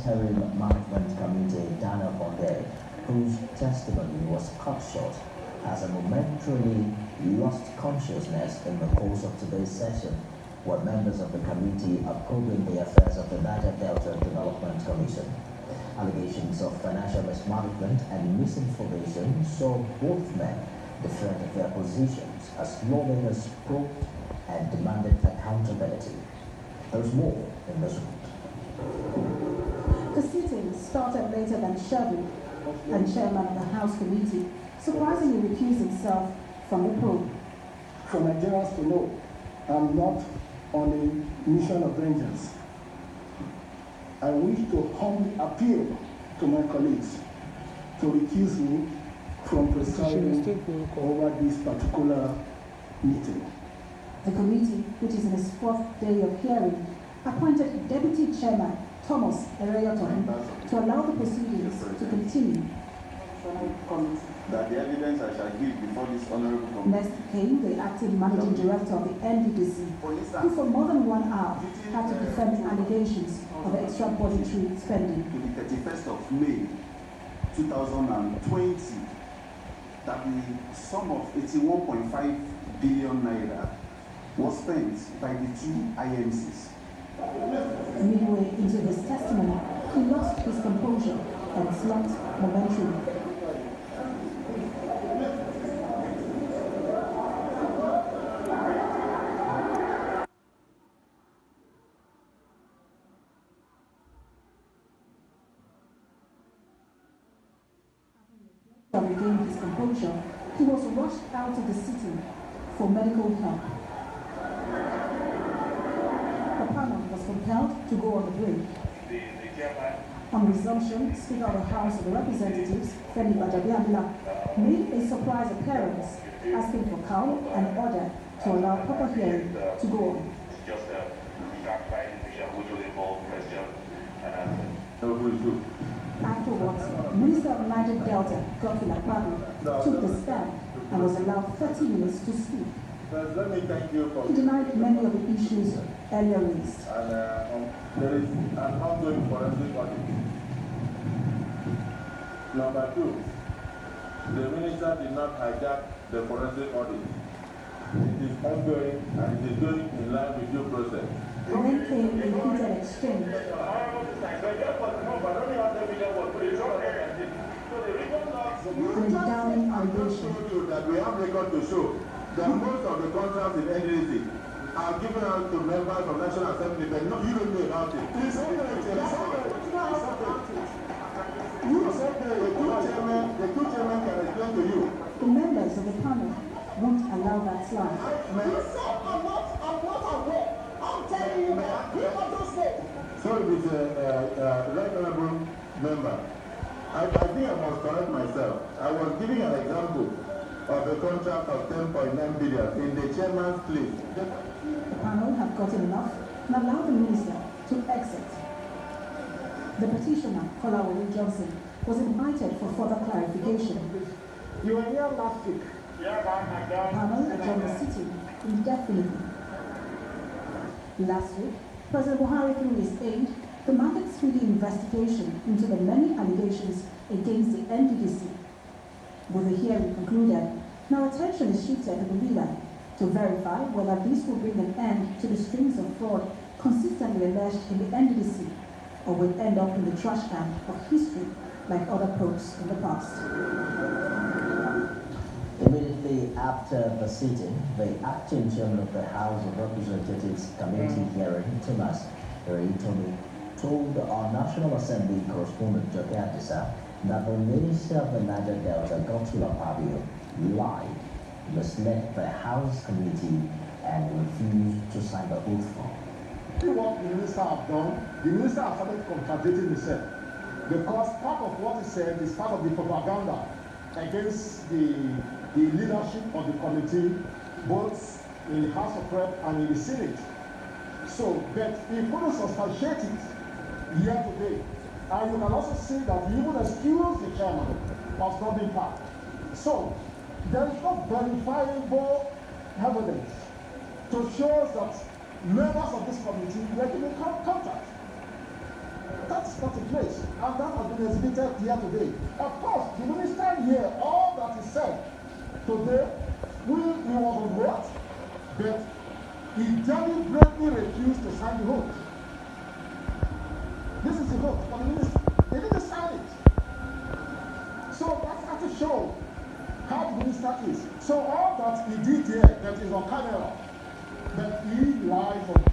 Interim Management Committee, Dana Bonde, whose testimony was cut short, has momentarily lost consciousness in the course of today's session, where members of the committee are probing the affairs of the Niger Delta Development Commission. Allegations of financial mismanagement and misinformation saw both men defend their positions as lawmakers probed and demanded accountability. There's more in this report. The sitting started later than scheduled, and chairman of the House Committee surprisingly recused himself from the probe. For Nigerians to know, I'm not on a mission of vengeance. I wish to humbly appeal to my colleagues to recuse me from presiding over this particular meeting. The committee, which is in its fourth day of hearing, appointed Deputy Chairman Thomas Ereyitomi to allow the proceedings to continue. That the evidence I shall give before this honourable committee. Next came the acting managing director of the NDDC, who for more than 1 hour had to defend allegations of extra budgetary spending. To the 31st of May 2020, that the sum of 81.5 billion naira was spent by the two IMCs. Midway into his testimony, he lost his composure and slumped momentarily. To regain his composure, he was rushed out of the city for medical help. The panel was compelled to go on the break. On resumption, Speaker of the House of Representatives, Femi Bajabiamila, made a surprise appearance, asking for calm and order to allow proper hearing to go on. Just a fact-finding mission which will involve question and answer. Afterwards, Minister of Niger Delta, Goodswill Akpabio, took the stand and was allowed 30 minutes to speak. Let me thank you for. He denied many of the issues earlier raised. And there is an ongoing forensic audit. Number 2, the minister did not hijack the forensic audit. It is ongoing and it is going in line with due process. And then came a heated exchange. And downing allegations. That we have record to show that most of the contracts in NDDC are given out to members of National Assembly, but no, you don't know about it. The two chairmen can explain to you. The members of the panel won't allow that slide. I'm not aware. I'm telling you that. Sorry, with right honourable member. I think I must correct myself. I was giving an example of a contract of 10.9 billion in the chairman's place. The panel have gotten enough and allowed the minister to exit. The petitioner, Kolawole Johnson, was invited for further clarification. You were here last week. The panel adjourned the sitting indefinitely. Last week, President Buhari, through his aide, demanded speedy investigation into the many allegations against the NDDC. With the hearing concluded, now attention is shifted to the leader to verify whether this will bring an end to the strings of fraud consistently alleged in the NDDC, or will end up in the trash can of history like other probes in the past. Immediately after the sitting, the acting chairman of the House of Representatives Committee hearing, Thomas Ereyitomi, told our National Assembly correspondent Joke Adisa that the Minister of the Niger Delta, Goodswill Akpabio, lied, misled the House Committee, and refused to sign the oath form. What the minister has done, the minister has started contradicting himself, because part of what he said is part of the propaganda against the leadership of the committee, both in the House of Rep and in the Senate. So, but he couldn't substantiate it here today. And you can also see that he even excused the chairman of not being part. So, there is no verifiable evidence to show that members of this committee were given contract. That's not in place, and that has been exhibited here today. Of course, the minister here, all that he said today, he was on what? But he deliberately refused to sign the oath. This is the oath for the minister. He didn't sign it. So that's how to show how the minister is. So all that he did here, that is on camera, that he lies on.